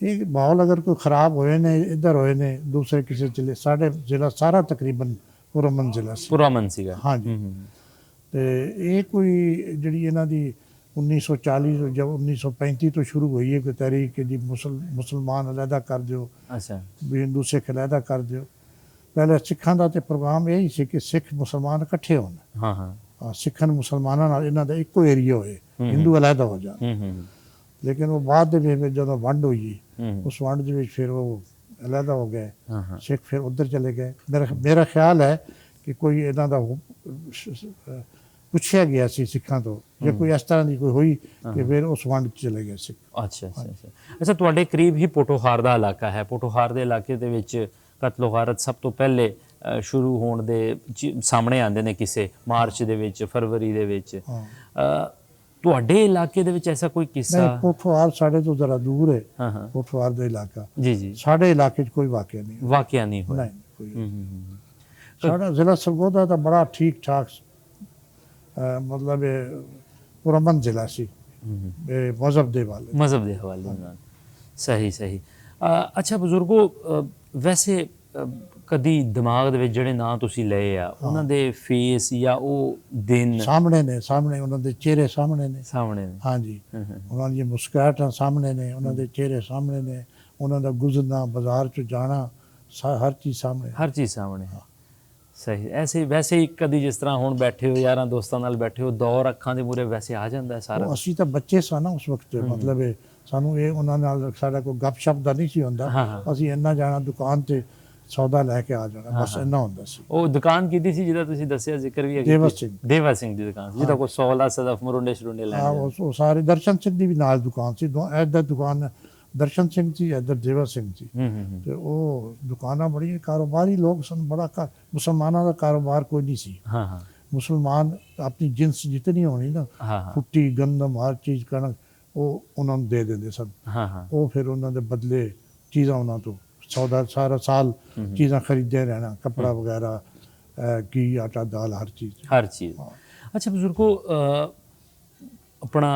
ਇਹ ਮਾਹੌਲ ਅਗਰ ਕੋਈ ਖਰਾਬ ਹੋਏ ਨੇ, ਇੱਧਰ ਹੋਏ ਨੇ, ਦੂਸਰੇ ਕਿਸੇ ਜ਼ਿਲ੍ਹੇ, ਸਾਡੇ ਜ਼ਿਲ੍ਹਾ ਸਾਰਾ ਤਕਰੀਬਨ ਪੁਰਅਮਨ ਜ਼ਿਲ੍ਹਾ ਸੀ। ਪੁਰਅਮਨ ਸੀਗਾ। ਹਾਂਜੀ। ਤੇ ਇਹ ਕੋਈ ਜਿਹੜੀ ਇਹਨਾਂ ਦੀ 1940 ਤੋਂ ਜਾਂ 1935 ਤੋਂ ਸ਼ੁਰੂ ਹੋਈ ਹੈ ਕੋਈ ਤਹਿਰੀਕ ਕਿ ਜੀ ਮੁਸਲਮਾਨ ਅਲੱਗਾ ਕਰ ਦਿਓ, ਅੱਛਾ ਵੀ ਹਿੰਦੂ ਸਿੱਖ ਅਲੱਗਾ ਕਰ ਦਿਓ। ਪਹਿਲੇ ਸਿੱਖਾਂ ਦਾ ਤੇ ਪ੍ਰੋਗਰਾਮ ਇਹ ਹੀ ਸੀ ਕਿ ਸਿੱਖ ਮੁਸਲਮਾਨ ਇਕੱਠੇ ਹੋਣ। ਹਾਂ ਹਾਂ ਸਿੱਖਾਂ ਮੁਸਲਮਾਨਾਂ ਨਾਲ ਇਹਨਾਂ ਦਾ ਇੱਕੋ ਏਰੀਆ ਹੋਏ, ਹਿੰਦੂ ਅਲੱਗਾ ਹੋ ਜਾਣ। ਲੇਕਿਨ ਉਹ ਬਾਅਦ ਦੇ ਵਿੱਚ ਜਦੋਂ ਵੰਡ ਹੋਈ, ਉਸ ਵੰਡ ਦੇ ਵਿੱਚ ਫਿਰ ਉਹ ਅਲੱਗਾ ਹੋ ਗਏ, ਸਿੱਖ ਫਿਰ ਉੱਧਰ ਚਲੇ ਗਏ। ਮੇਰਾ ਖਿਆਲ ਹੈ ਕਿ ਕੋਈ ਇਹਨਾਂ ਦਾ ਪੁੱਛਿਆ ਗਿਆ ਸੀ ਸਿੱਖਾਂ ਤੋਂ, ਜੇ ਕੋਈ ਇਸ ਤਰ੍ਹਾਂ ਦੀ ਕੋਈ ਹੋਈ ਕਿ ਫਿਰ ਉਸ ਵੰਡ 'ਚ ਚਲੇ ਗਏ ਸਿੱਖ। ਅੱਛਾ ਅੱਛਾ ਅੱਛਾ ਅੱਛਾ। ਤੁਹਾਡੇ ਕਰੀਬ ਹੀ ਪੋਠੋਹਾਰ ਦਾ ਇਲਾਕਾ ਹੈ। ਪੋਠੋਹਾਰ ਦੇ ਇਲਾਕੇ ਦੇ ਵਿੱਚ ਕਤਲ ਗਾਰਤ ਸਭ ਤੋਂ ਪਹਿਲੇ ਸ਼ੁਰੂ ਹੋਣ ਦੇ ਸਾਹਮਣੇ ਆਉਂਦੇ ਨੇ ਕਿਸੇ ਮਾਰਚ ਦੇ ਵਿੱਚ, ਫਰਵਰੀ ਦੇ ਵਿੱਚ। ਤੁਹਾਡੇ ਇਲਾਕੇ ਦੇ ਵਿੱਚ ਐਸਾ ਕੋਈ ਕਿੱਸਾ? ਪੋਠੋਹਾਰ ਸਾਡੇ ਤੋਂ ਜ਼ਰਾ ਦੂਰ ਹੈ। ਹਾਂ ਹਾਂ ਪੋਠੋਹਾਰ ਦਾ ਇਲਾਕਾ ਜੀ ਜੀ। ਸਾਡੇ ਇਲਾਕੇ 'ਚ ਕੋਈ ਵਾਕਿਆ ਨਹੀਂ ਹੋਇਆ। ਸਾਡਾ ਜ਼ਿਲ੍ਹਾ ਸਰਗੋਦਾ ਤਾਂ ਬੜਾ ਠੀਕ ਠਾਕ, ਮਤਲਬ ਪੁਰਅਮਨ ਜ਼ਿਲ੍ਹਾ ਸੀ ਮਜ਼ਹਬ ਦੇ ਹਵਾਲੇ ਨਾਲ। ਸਹੀ ਸਹੀ। ਅੱਛਾ ਬਜ਼ੁਰਗੋ, ਵੈਸੇ ਕਦੀ ਦਿਮਾਗ ਦੇ ਵਿੱਚ ਜਿਹੜੇ ਨਾਂ ਤੁਸੀਂ ਲਏ ਆ, ਉਹਨਾਂ ਦੇ ਫੇਸ ਜਾਂ ਉਹ ਦਿਨ ਸਾਹਮਣੇ ਨੇ, ਉਹਨਾਂ ਦੇ ਚਿਹਰੇ ਸਾਹਮਣੇ ਨੇ। ਹਾਂਜੀ, ਉਹਨਾਂ ਦੀਆਂ ਮੁਸਕਰਾਹਟਾਂ ਸਾਹਮਣੇ ਨੇ, ਉਹਨਾਂ ਦੇ ਚਿਹਰੇ ਸਾਹਮਣੇ ਨੇ, ਉਹਨਾਂ ਦਾ ਗੁਜ਼ਰਨਾ, ਬਾਜ਼ਾਰ 'ਚ ਜਾਣਾ, ਹਰ ਚੀਜ਼ ਸਾਹਮਣੇ। ਸਹੀ। ਐਸੇ ਵੈਸੇ ਹੀ ਕਦੀ ਜਿਸ ਤਰ੍ਹਾਂ ਹੁਣ ਬੈਠੇ ਹੋ, ਯਾਰਾਂ ਦੋਸਤਾਂ ਨਾਲ ਬੈਠੇ ਹੋ, ਦੌਰ ਅੱਖਾਂ ਦੇ ਮੂਹਰੇ ਵੈਸੇ ਆ ਜਾਂਦਾ ਹੈ ਸਾਰਾ? ਅਸੀਂ ਤਾਂ ਬੱਚੇ ਸਾਂ ਨਾ ਉਸ ਵਕਤ, ਮਤਲਬ ਸਾਨੂੰ ਇਹ ਉਹਨਾਂ ਨਾਲ ਸਾਡਾ ਕੋਈ ਗੱਪਸ਼ਪ ਦਾ ਨਹੀਂ ਸੀ ਹੁੰਦਾ। ਅਸੀਂ ਇੰਨਾ ਜਾਣਾ ਦੁਕਾਨ ਤੇ ਸੌਦਾ ਲੈ ਕੇ ਆ ਜਾਣਾ, ਬਸ ਇੰਨਾ ਹੁੰਦਾ ਸੀ। ਉਹ ਦੁਕਾਨ ਕਿਹਦੀ ਸੀ ਜਿਹਦਾ ਤੁਸੀਂ ਦੱਸਿਆ, ਜ਼ਿਕਰ ਵੀ ਹੈ? ਦੇਵਾ ਸਿੰਘ ਦੀ ਦੁਕਾਨ, ਜਿਹਦਾ ਕੋਈ 16 ਸਦਫ ਮਰੁੰਡੇ ਸ਼ਰੁੰਡੇ ਲੈ ਉਹ ਸਾਰੇ ਦਰਸ਼ਨ ਸਿੰਘ ਦੀ ਵੀ ਨਾਲ ਦੁਕਾਨ ਸੀ। ਇੱਧਰ ਦੁਕਾਨ ਦਰਸ਼ਨ ਸਿੰਘ ਸੀ, ਇੱਧਰ ਦੇਵਾ ਸਿੰਘ ਸੀ। ਤੇ ਉਹ ਦੁਕਾਨਾਂ ਬੜੀਆਂ ਕਾਰੋਬਾਰੀ ਲੋਕ ਸਨ, ਬੜਾ ਮੁਸਲਮਾਨਾਂ ਦਾ ਕਾਰੋਬਾਰ ਕੋਈ ਨਹੀਂ ਸੀ। ਮੁਸਲਮਾਨ ਆਪਣੀ ਜਿੰਸ ਜਿਤਨੀ ਹੋਣੀ ਨਾ, ਫੁੱਟੀ, ਗੰਦਮ, ਹਰ ਚੀਜ਼, ਕਣਕ, ਉਹ ਉਹਨਾਂ ਨੂੰ ਦੇ ਦਿੰਦੇ ਸਨ। ਉਹ ਫਿਰ ਉਹਨਾਂ ਦੇ ਬਦਲੇ ਚੀਜ਼ਾਂ ਉਹਨਾਂ ਤੋਂ ਸੌਦਾ ਸਾਰਾ ਸਾਲ ਚੀਜ਼ਾਂ ਖਰੀਦਦੇ ਰਹਿਣਾ, ਕੱਪੜਾ ਵਗੈਰਾ, ਘੀ, ਆਟਾ, ਦਾਲ, ਹਰ ਚੀਜ਼। ਅੱਛਾ ਬਜ਼ੁਰਗੋ, ਆਪਣਾ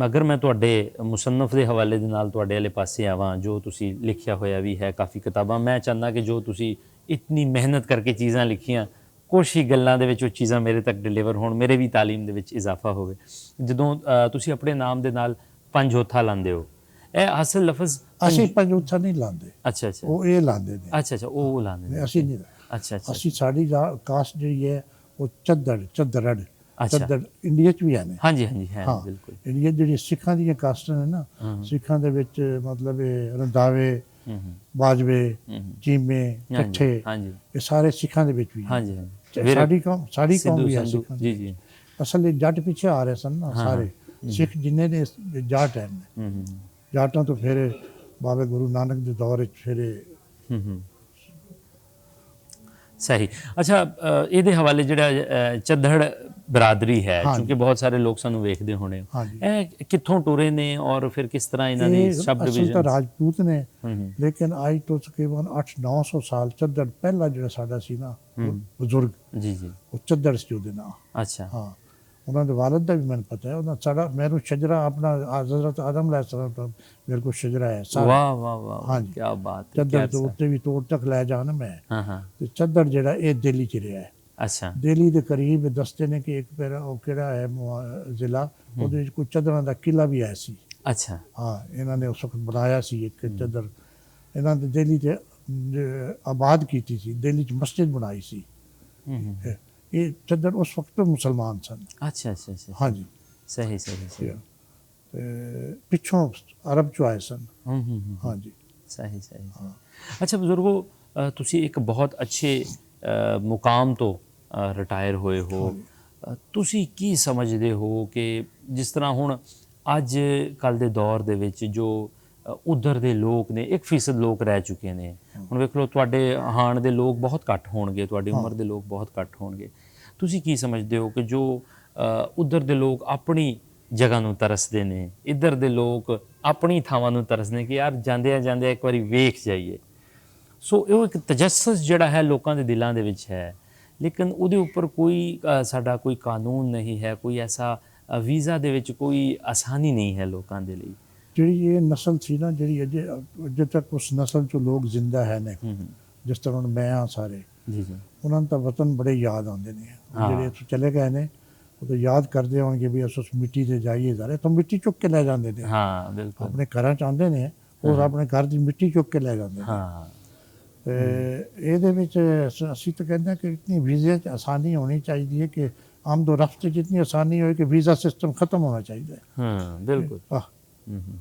ਅਗਰ ਮੈਂ ਤੁਹਾਡੇ ਮੁਸੰਨਫ ਦੇ ਹਵਾਲੇ ਦੇ ਨਾਲ ਤੁਹਾਡੇ ਵਾਲੇ ਪਾਸੇ ਆਵਾਂ, ਜੋ ਤੁਸੀਂ ਲਿਖਿਆ ਹੋਇਆ ਵੀ ਹੈ ਕਾਫੀ ਕਿਤਾਬਾਂ, ਮੈਂ ਚਾਹੁੰਦਾ ਕਿ ਜੋ ਤੁਸੀਂ ਇਤਨੀ ਮਿਹਨਤ ਕਰਕੇ ਚੀਜ਼ਾਂ ਲਿਖੀਆਂ, ਕੁਛ ਹੀ ਗੱਲਾਂ ਦੇ ਵਿੱਚ ਉਹ ਚੀਜ਼ਾਂ ਮੇਰੇ ਤੱਕ ਡਿਲੀਵਰ ਹੋਣ, ਮੇਰੇ ਵੀ ਤਾਲੀਮ ਦੇ ਵਿੱਚ ਇਜ਼ਾਫਾ ਹੋਵੇ। ਜਦੋਂ ਤੁਸੀਂ ਆਪਣੇ ਨਾਮ ਦੇ ਨਾਲ ਪੰਜੋਥਾ ਲਾਉਂਦੇ ਹੋ, ਇਹ ਅਸਲ ਲਫ਼ਜ਼? ਅਸੀਂ ਪੰਜੋਥਾ ਨਹੀਂ ਲਾਉਂਦੇ। ਅੱਛਾ ਅੱਛਾ, ਉਹ ਇਹ ਲਾਉਂਦੇ ਨੇ। ਅੱਛਾ ਅੱਛਾ, ਉਹ ਲਾਉਂਦੇ ਨੇ, ਅਸੀਂ ਨਹੀਂ। ਅੱਛਾ ਅੱਛਾ, ਅਸੀਂ ਸਾਡੀ ਕਾਸਟ ਜਿਹੜੀ ਹੈ ਉਹ ਚੱਦਰੜ ਇੰਡੀਆ 'ਚ ਵੀ ਹੈ ਨੇ। ਹਾਂਜੀ ਹਾਂਜੀ ਹੈ ਬਿਲਕੁਲ। ਇੰਡੀਆ ਜਿਹੜੀ ਸਿੱਖਾਂ ਦੀਆਂ ਕਾਸਟਾਂ ਨੇ ਨਾ, ਸਿੱਖਾਂ ਦੇ ਵਿੱਚ ਮਤਲਬ ਰੰਧਾਵੇ, ਬਾਜਵੇ, ਚੀਮੇ, ਕੱਠੇ, ਇਹ ਸਾਰੇ ਸਿੱਖਾਂ ਦੇ ਵਿੱਚ ਵੀ। ਹਾਂਜੀ ਹਾਂਜੀ, ਸਾਡੀ ਕੌਮ ਵੀ ਹੈ ਸਿੱਖਾਂ ਜੀ ਜੀ। ਅਸਲ ਜੱਟ ਪਿੱਛੇ ਆ ਰਹੇ ਸਨ ਨਾ ਸਾਰੇ ਸਿੱਖ, ਜਿੰਨੇ ਨੇ ਜਾਟ ਹੈ। ਜਾਟਾਂ ਤੋਂ ਫਿਰ ਬਾਬੇ ਗੁਰੂ ਨਾਨਕ ਦੇ ਦੌਰ ਵਿੱਚ ਫਿਰ ਸਹੀ। ਅੱਛਾ, ਇਹਦੇ ਹਵਾਲੇ ਜਿਹੜਾ ਚੱਦੜ ਬਰਾਦਰੀ ਹੈ, ਕਿਉਂਕਿ ਬਹੁਤ ਸਾਰੇ ਲੋਕ ਸਾਨੂੰ ਵੇਖਦੇ ਹੋਣੇ, ਇਹ ਕਿੱਥੋਂ ਟੁਰੇ ਨੇ ਔਰ ਫਿਰ ਕਿਸ ਤਰ੍ਹਾਂ ਇਹਨਾਂ ਦੀ ਸਬ ਡਿਵੀਜ਼ਨ? ਤਾਂ ਰਾਜਪੂਤ ਨੇ, ਲੇਕਿਨ ਅੱਜ ਤੋਂ ਤਕਰੀਬਨ 800-900 ਸਾਲ ਚੱਦੜ ਪਹਿਲਾ ਜਿਹੜਾ ਸਾਡਾ ਸੀ ਨਾ ਬਜ਼ੁਰਗ, ਜੀ ਜੀ, ਉਹ ਚੱਦੜ ਸੀ ਉਹਦੇ ਨਾਂ। ਅੱਛਾ। ਹਾਂ, ਉਹਨਾਂ ਦੇ ਵਾਲਦ ਦਾ ਵੀ ਮੈਨੂੰ ਪਤਾ ਹੈ। ਉਹਨਾਂ ਸਾਡਾ ਮੈਨੂੰ ਸ਼ਜਰਾ ਆਪਣਾ ਹਜ਼ਰਤ ਆਦਮ ਅਲੈਹਿਸਸਲਾਮ ਤੋਂ ਮੇਰੇ ਕੋਲ ਸ਼ਜਰਾ ਹੈ ਸਾਰਾ। ਵਾਹ ਵਾਹ ਵਾਹ, ਹਾਂਜੀ, ਕੀ ਬਾਤ ਹੈ। ਚੱਦੜ ਤੋਂ ਉੱਤੇ ਵੀ ਤੋੜ ਤੱਕ ਲੈ ਜਾਣਾ ਮੈਂ। ਤੇ ਚੱਦੜ ਜਿਹੜਾ ਇਹ ਦਿੱਲੀ 'ਚ ਰਿਹਾ ਹੈ। ਅੱਛਾ। ਦਿੱਲੀ ਦੇ ਕਰੀਬ ਦੱਸਦੇ ਨੇ ਕਿ ਇੱਕ ਫਿਰ ਉਹ ਕਿਹੜਾ ਹੈ ਜ਼ਿਲ੍ਹਾ, ਉਹਦੇ ਵਿੱਚ ਕੋਈ ਚੱਦੜਾਂ ਦਾ ਕਿਲਾ ਵੀ ਆਇਆ ਸੀ। ਅੱਛਾ। ਹਾਂ, ਇਹਨਾਂ ਨੇ ਉਸ ਵਕਤ ਬਣਾਇਆ ਸੀ ਇੱਕ ਚੱਦੜ। ਇਹਨਾਂ ਦੇ ਦਿੱਲੀ 'ਚ ਆਬਾਦ ਕੀਤੀ ਸੀ, ਦਿੱਲੀ 'ਚ ਮਸਜਿਦ ਬਣਾਈ ਸੀ। ਇਹ ਚੱਦਰ ਉਸ ਵਕਤ ਮੁਸਲਮਾਨ ਸਨ। ਅੱਛਾ ਅੱਛਾ ਅੱਛਾ, ਹਾਂਜੀ, ਸਹੀ ਸਹੀ ਸਹੀ। ਤੇ ਪਿੱਛੋਂ ਅਰਬ 'ਚੋਂ ਆਏ ਸਨ। ਹਾਂਜੀ, ਸਹੀ ਸਹੀ। ਅੱਛਾ ਬਜ਼ੁਰਗੋ, ਤੁਸੀਂ ਇੱਕ ਬਹੁਤ ਅੱਛੇ ਮੁਕਾਮ ਤੋਂ ਰਿਟਾਇਰ ਹੋਏ ਹੋ। ਤੁਸੀਂ ਕੀ ਸਮਝਦੇ ਹੋ ਕਿ ਜਿਸ ਤਰ੍ਹਾਂ ਹੁਣ ਅੱਜ ਕੱਲ੍ਹ ਦੇ ਦੌਰ ਦੇ ਵਿੱਚ ਜੋ ਉੱਧਰ ਦੇ ਲੋਕ ਨੇ 1% ਲੋਕ ਰਹਿ ਚੁੱਕੇ ਨੇ। ਹੁਣ ਵੇਖ ਲਓ, ਤੁਹਾਡੇ ਹਾਣ ਦੇ ਲੋਕ ਬਹੁਤ ਘੱਟ ਹੋਣਗੇ, ਤੁਹਾਡੀ ਉਮਰ ਦੇ ਲੋਕ ਬਹੁਤ ਘੱਟ ਹੋਣਗੇ। ਤੁਸੀਂ ਕੀ ਸਮਝਦੇ ਹੋ ਕਿ ਜੋ ਉੱਧਰ ਦੇ ਲੋਕ ਆਪਣੀ ਜਗ੍ਹਾ ਨੂੰ ਤਰਸਦੇ ਨੇ, ਇੱਧਰ ਦੇ ਲੋਕ ਆਪਣੀ ਥਾਵਾਂ ਨੂੰ ਤਰਸਦੇ ਨੇ ਕਿ ਯਾਰ ਜਾਂਦਿਆਂ ਜਾਂਦਿਆਂ ਇੱਕ ਵਾਰੀ ਵੇਖ ਜਾਈਏ। ਸੋ ਇਹ ਇੱਕ ਤਜੱਸਸ ਜਿਹੜਾ ਹੈ ਲੋਕਾਂ ਦੇ ਦਿਲਾਂ ਦੇ ਵਿੱਚ ਹੈ, ਲੇਕਿਨ ਉਹਦੇ ਉੱਪਰ ਕੋਈ ਸਾਡਾ ਕੋਈ ਕਾਨੂੰਨ ਨਹੀਂ ਹੈ, ਕੋਈ ਐਸਾ ਵੀਜ਼ਾ ਦੇ ਵਿੱਚ ਕੋਈ ਆਸਾਨੀ ਨਹੀਂ ਹੈ ਲੋਕਾਂ ਦੇ ਲਈ। ਜਿਹੜੀ ਇਹ ਨਸਲ ਸੀ ਨਾ, ਜਿਹੜੀ ਅਜੇ ਤੱਕ ਉਸ ਨਸਲ 'ਚੋਂ ਲੋਕ ਜ਼ਿੰਦਾ ਹੈ ਨੇ, ਜਿਸ ਤਰ੍ਹਾਂ ਹੁਣ ਮੈਂ ਹਾਂ, ਸਾਰੇ ਜੀ ਜੀ, ਉਹਨਾਂ ਨੂੰ ਤਾਂ ਵਤਨ ਬੜੇ ਯਾਦ ਆਉਂਦੇ ਨੇ। ਜਿਹੜੇ ਇੱਥੋਂ ਚਲੇ ਗਏ ਨੇ ਉਹ ਤਾਂ ਯਾਦ ਕਰਦੇ ਹੋਣਗੇ ਵੀ ਅਸੀਂ ਉਸ ਮਿੱਟੀ 'ਤੇ ਜਾਈਏ, ਸਾਰੇ ਤਾਂ ਮਿੱਟੀ ਚੁੱਕ ਕੇ ਲੈ ਜਾਂਦੇ ਨੇ। ਹਾਂ ਬਿਲਕੁਲ, ਆਪਣੇ ਘਰਾਂ 'ਚ ਆਉਂਦੇ ਨੇ, ਉਹ ਆਪਣੇ ਘਰ ਦੀ ਮਿੱਟੀ ਚੁੱਕ ਕੇ ਲੈ ਜਾਂਦੇ ਨੇ। ਹਾਂ, ਤੇ ਇਹਦੇ ਵਿੱਚ ਅਸੀਂ ਤਾਂ ਕਹਿੰਦੇ ਹਾਂ ਕਿ ਇਤਨੀ ਵੀਜ਼ੇ 'ਚ ਆਸਾਨੀ ਹੋਣੀ ਚਾਹੀਦੀ ਹੈ ਕਿ ਆਮਦ و रफ्त 'ਚ इतनी आसानी हो कि वीज़ा सिस्टम ख़त्म होना चाहिए। ਹਾਂ ਬਿਲਕੁਲ।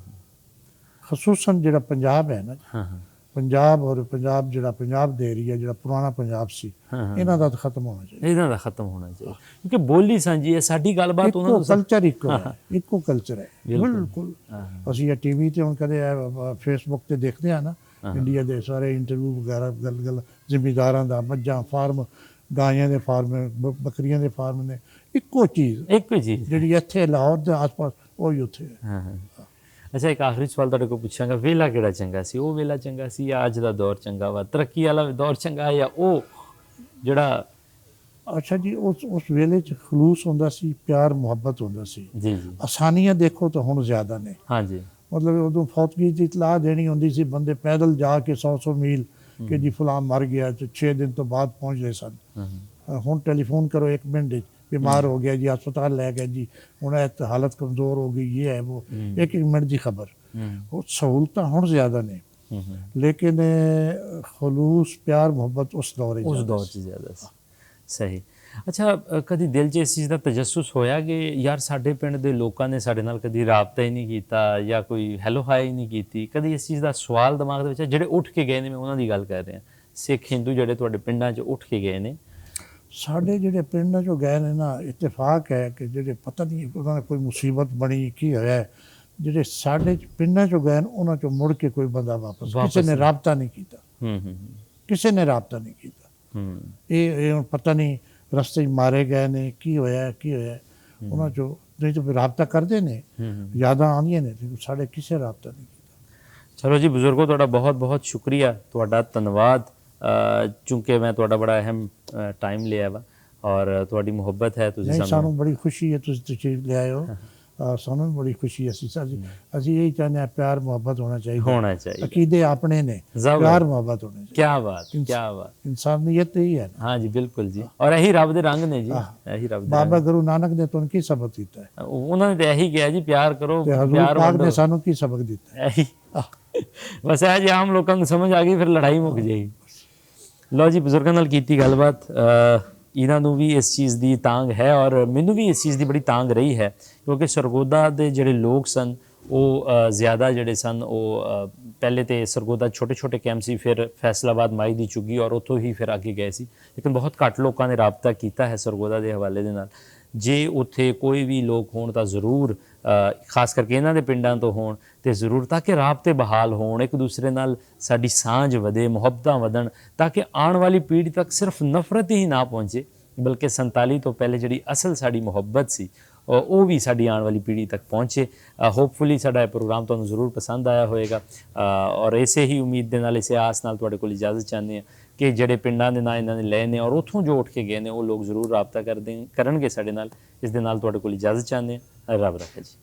ਖਸੂਸਨ ਜਿਹੜਾ ਪੰਜਾਬ ਹੈ ਨਾ, ਹਾਂ ਪੰਜਾਬ ਔਰ ਪੰਜਾਬ ਜਿਹੜਾ ਪੰਜਾਬ ਦੇ ਏਰੀਆ, ਜਿਹੜਾ ਪੁਰਾਣਾ ਪੰਜਾਬ ਸੀ, ਇਹਨਾਂ ਦਾ ਤਾਂ ਖਤਮ ਹੋਣਾ ਚਾਹੀਦਾ। ਇਹਨਾਂ ਦਾ ਖਤਮ ਹੋਣਾ ਚਾਹੀਦਾ, ਕਿਉਂਕਿ ਬੋਲੀ ਸਾਂਝੀ ਹੈ, ਸਾਡੀ ਗੱਲਬਾਤ ਉਹਨਾਂ ਨੂੰ ਕਲਚਰ ਇੱਕੋ ਹੈ, ਇੱਕੋ ਕਲਚਰ ਹੈ ਬਿਲਕੁਲ। ਅਸੀਂ ਇਹ ਟੀਵੀ ਤੇ ਹੁਣ ਕਦੇ ਫੇਸਬੁੱਕ ਤੇ ਦੇਖਦੇ ਆ ਨਾ, ਇੰਡੀਆ ਦੇ ਸਾਰੇ ਇੰਟਰਵਿਊ ਵਗੈਰਾ, ਗੱਲ ਜ਼ਿਮੀਦਾਰਾਂ ਦਾ, ਮੱਝਾਂ ਫਾਰਮ, ਗਾਈਆਂ ਦੇ ਫਾਰਮ, ਬੱਕਰੀਆਂ ਦੇ ਫਾਰਮ ਨੇ, ਇੱਕੋ ਚੀਜ਼ ਜਿਹੜੀ ਇੱਥੇ ਲਾਹੌਰ ਦੇ ਆਸ-ਪਾਸ ਉਹੀ ਉੱਥੇ ਹੈ। ਅੱਛਾ, ਇੱਕ ਆਖਰੀ ਸਵਾਲ ਤੁਹਾਡੇ ਕੋਲ ਪੁੱਛਾਂਗਾ, ਵੇਲਾ ਕਿਹੜਾ ਚੰਗਾ ਸੀ? ਉਹ ਵੇਲਾ ਚੰਗਾ ਸੀ ਜਾਂ ਅੱਜ ਦਾ ਦੌਰ ਚੰਗਾ ਵਾ? ਤਰੱਕੀ ਵਾਲਾ ਦੌਰ ਚੰਗਾ ਜਾਂ ਉਹ ਜਿਹੜਾ? ਅੱਛਾ ਜੀ, ਉਸ ਵੇਲੇ 'ਚ ਖਲੂਸ ਹੁੰਦਾ ਸੀ, ਪਿਆਰ ਮੁਹੱਬਤ ਹੁੰਦਾ ਸੀ। ਜੀ ਜੀ। ਆਸਾਨੀਆਂ ਦੇਖੋ ਤਾਂ ਹੁਣ ਜ਼ਿਆਦਾ ਨੇ। ਹਾਂਜੀ, ਮਤਲਬ ਉਦੋਂ ਫੌਤਗੀ ਦੀ ਇਤਲਾਹ ਦੇਣੀ ਹੁੰਦੀ ਸੀ, ਬੰਦੇ ਪੈਦਲ ਜਾ ਕੇ 100 ਮੀਲ ਕਿ ਜੀ ਫਲਾਂ ਮਰ ਗਿਆ, ਤੇ 6 ਦਿਨ ਤੋਂ ਬਾਅਦ ਪਹੁੰਚਦੇ ਸਨ। ਹੁਣ ਟੈਲੀਫੋਨ ਕਰੋ 1 ਮਿੰਟ, बीमार हो गया जी, अस्पताल ले गए जी, ਹੁਣ ਇਹ ਹਾਲਤ ਕਮਜ਼ੋਰ ਹੋ ਗਈ, ਇਹ ਹੈ ਉਹ, 1 ਮਿੰਟ ਦੀ ਖਬਰ। ਉਹ ਸਹੂਲਤਾਂ ਹੁਣ ਜ਼ਿਆਦਾ ਨੇ, ਲੇਕਿਨ ਖਲੂਸ ਪਿਆਰ ਮੁਹੱਬਤ ਉਸ ਦੌਰ 'ਚ ਜ਼ਿਆਦਾ ਸੀ। ਸਹੀ। ਅੱਛਾ, ਕਦੀ ਦਿਲ 'ਚ ਇਸ ਚੀਜ਼ ਦਾ ਤਜੱਸੁਸ ਹੋਇਆ ਕਿ ਯਾਰ ਸਾਡੇ ਪਿੰਡ ਦੇ ਲੋਕਾਂ ਨੇ ਸਾਡੇ ਨਾਲ ਕਦੀ ਰਾਬਤਾ ਹੀ ਨਹੀਂ ਕੀਤਾ ਜਾਂ ਕੋਈ ਹੈਲੋ ਹਾਈ ਨਹੀਂ ਕੀਤੀ? ਕਦੀ ਇਸ ਚੀਜ਼ ਦਾ ਸਵਾਲ ਦਿਮਾਗ ਦੇ ਵਿੱਚ ਹੈ? ਜਿਹੜੇ ਉੱਠ ਕੇ ਗਏ ਨੇ, ਮੈਂ ਉਹਨਾਂ ਦੀ ਗੱਲ ਕਰ ਰਿਹਾ, ਸਿੱਖ ਹਿੰਦੂ ਜਿਹੜੇ ਤੁਹਾਡੇ ਪਿੰਡਾਂ 'ਚ ਉੱਠ ਕੇ ਗਏ ਨੇ। ਸਾਡੇ ਜਿਹੜੇ ਪਿੰਡਾਂ 'ਚੋਂ ਗਏ ਨੇ ਨਾ, ਇਤਫਾਕ ਹੈ ਕਿ ਜਿਹੜੇ ਪਤਾ ਨਹੀਂ ਉਹਨਾਂ ਨੇ ਕੋਈ ਮੁਸੀਬਤ ਬਣੀ, ਕੀ ਹੋਇਆ, ਜਿਹੜੇ ਸਾਡੇ ਪਿੰਡਾਂ 'ਚੋਂ ਗਏ ਨੇ ਉਹਨਾਂ 'ਚੋਂ ਮੁੜ ਕੇ ਕੋਈ ਬੰਦਾ ਵਾਪਸ ਕਿਸੇ ਨੇ ਰਾਬਤਾ ਨਹੀਂ ਕੀਤਾ। ਕਿਸੇ ਨੇ ਰਾਬਤਾ ਨਹੀਂ ਕੀਤਾ। ਇਹ ਹੁਣ ਪਤਾ ਨਹੀਂ ਰਸਤੇ 'ਚ ਮਾਰੇ ਗਏ ਨੇ, ਕੀ ਹੋਇਆ ਉਹਨਾਂ 'ਚੋਂ, ਨਹੀਂ ਤਾਂ ਰਾਬਤਾ ਕਰਦੇ ਨੇ, ਯਾਦਾਂ ਆਉਂਦੀਆਂ ਨੇ, ਸਾਡੇ ਕਿਸੇ ਰਾਬਤਾ ਨਹੀਂ ਕੀਤਾ। ਚਲੋ ਜੀ ਬਜ਼ੁਰਗੋ, ਤੁਹਾਡਾ ਬਹੁਤ ਬਹੁਤ ਸ਼ੁਕਰੀਆ, ਤੁਹਾਡਾ ਧੰਨਵਾਦ। ਚूँकि मैं ਤੁਹਾਡਾ ਬੜਾ ਅਹਿਮ ਟਾਈਮ ਲਿਆ ਵਾ ਔਰ ਤੁਹਾਡੀ ਮੁਹੱਬਤ ਹੈ, ਤੁਸੀਂ ਸਾਨੂੰ ਬੜੀ ਖੁਸ਼ੀ ਹੈ ਤੁਸੀਂ ਤਸ਼ਰੀਫ ਲਿਆਏ ਹੋ, ਸਾਨੂੰ ਵੀ ਬੜੀ ਖੁਸ਼ੀ ਹੈ। ਅਸੀਂ ਇਹ ਚਾਹੁੰਦੇ ਹਾਂ ਪਿਆਰ ਮੁਹੱਬਤ ਹੋਣਾ ਚਾਹੀਦਾ, ਅਕੀਦੇ ਆਪਣੇ ਨੇ, ਪਿਆਰ ਮੁਹੱਬਤ ਹੋਣਾ ਚਾਹੀਦਾ। ਕਿਆ ਬਾਤ, ਕਿਆ ਬਾਤ, ਇਨਸਾਨੀਅਤ ਹੀ ਹੈ। ਹਾਂ ਜੀ, ਬਿਲਕੁਲ ਜੀ, ਔਰ ਇਹੀ ਰੱਬ ਦੇ ਰੰਗ ਨੇ ਜੀ, ਇਹੀ ਰੱਬ ਦੇ। ਬਾਬਾ ਗੁਰੂ ਨਾਨਕ ਨੇ ਤੁਹਾਨੂੰ ਕੀ ਸਬਕ ਦਿੱਤਾ ਹੈ? ਉਹਨਾਂ ਨੇ ਤਾਂ ਇਹੀ ਕਿਹਾ ਜੀ, ਪਿਆਰ ਕਰੋ। ਹਜ਼ੂਰ ਪਾਕ ਨੇ ਸਾਨੂੰ ਕੀ ਸਬਕ ਦਿੱਤਾ ਹੈ? ਇਹੀ ਬਸ ਇਹ ਜੀ, ਆਮ ਲੋਕਾਂ ਨੂੰ ਸਮਝ ਆ ਗਈ, ਫਿਰ ਲੜਾਈ ਮੁੱਕ ਜਾਏਗੀ। ਲਓ ਜੀ, ਬਜ਼ੁਰਗਾਂ ਨਾਲ ਕੀਤੀ ਗੱਲਬਾਤ, ਇਹਨਾਂ ਨੂੰ ਵੀ ਇਸ ਚੀਜ਼ ਦੀ ਤਾਂਘ ਹੈ ਔਰ ਮੈਨੂੰ ਵੀ ਇਸ ਚੀਜ਼ ਦੀ ਬੜੀ ਤਾਂਘ ਰਹੀ ਹੈ, ਕਿਉਂਕਿ ਸਰਗੋਦਾ ਦੇ ਜਿਹੜੇ ਲੋਕ ਸਨ ਉਹ ਜ਼ਿਆਦਾ ਜਿਹੜੇ ਸਨ ਉਹ ਪਹਿਲੇ ਤੇ ਸਰਗੋਦਾ ਛੋਟੇ ਛੋਟੇ ਕੈਂਪ ਸੀ, ਫਿਰ ਫੈਸਲਾਬਾਦ ਮਾਈ ਦੀ ਚੁੱਗੀ ਔਰ ਉੱਥੋਂ ਹੀ ਫਿਰ ਅੱਗੇ ਗਏ ਸੀ, ਲੇਕਿਨ ਬਹੁਤ ਘੱਟ ਲੋਕਾਂ ਨੇ ਰਾਬਤਾ ਕੀਤਾ ਹੈ ਸਰਗੋਦਾ ਦੇ ਹਵਾਲੇ ਦੇ ਨਾਲ। ਜੇ ਉੱਥੇ ਕੋਈ ਵੀ ਲੋਕ ਹੋਣ ਤਾਂ ਜ਼ਰੂਰ, ਖਾਸ ਕਰਕੇ ਇਹਨਾਂ ਦੇ ਪਿੰਡਾਂ ਤੋਂ ਹੋਣ ਤੇ ਜ਼ਰੂਰ, ਤਾਂ ਕਿ ਰਾਬਤੇ ਬਹਾਲ ਹੋਣ, ਇੱਕ ਦੂਸਰੇ ਨਾਲ ਸਾਡੀ ਸਾਂਝ ਵਧੇ, ਮੁਹੱਬਤਾਂ ਵਧਣ, ਤਾਂ ਕਿ ਆਉਣ ਵਾਲੀ ਪੀੜ੍ਹੀ ਤੱਕ ਸਿਰਫ ਨਫ਼ਰਤ ਹੀ ਨਾ ਪਹੁੰਚੇ, ਬਲਕਿ 47 ਤੋਂ ਪਹਿਲੇ ਜਿਹੜੀ ਅਸਲ ਸਾਡੀ ਮੁਹੱਬਤ ਸੀ ਉਹ ਵੀ ਸਾਡੀ ਆਉਣ ਵਾਲੀ ਪੀੜ੍ਹੀ ਤੱਕ ਪਹੁੰਚੇ। ਹੋਪਫੁਲੀ ਸਾਡਾ ਇਹ ਪ੍ਰੋਗਰਾਮ ਤੁਹਾਨੂੰ ਜ਼ਰੂਰ ਪਸੰਦ ਆਇਆ ਹੋਵੇਗਾ ਔਰ ਇਸੇ ਹੀ ਉਮੀਦ ਦੇ ਨਾਲ, ਇਸੇ ਆਸ ਨਾਲ ਤੁਹਾਡੇ ਕੋਲ ਇਜਾਜ਼ਤ ਚਾਹੁੰਦੇ ਹਾਂ ਕਿ ਜਿਹੜੇ ਪਿੰਡਾਂ ਦੇ ਨਾਂ ਇਹਨਾਂ ਨੇ ਲਏ ਨੇ ਔਰ ਉੱਥੋਂ ਜੋ ਉੱਠ ਕੇ ਗਏ ਨੇ, ਉਹ ਲੋਕ ਜ਼ਰੂਰ ਰਾਬਤਾ ਕਰਨਗੇ ਸਾਡੇ ਨਾਲ। ਇਸ ਦੇ ਨਾਲ ਤੁਹਾਡੇ ਕੋਲ ਇਜਾਜ਼ਤ ਚਾਹੁੰਦੇ ਹਾਂ। ਰੱਬ ਰੱਖੇ ਜੀ।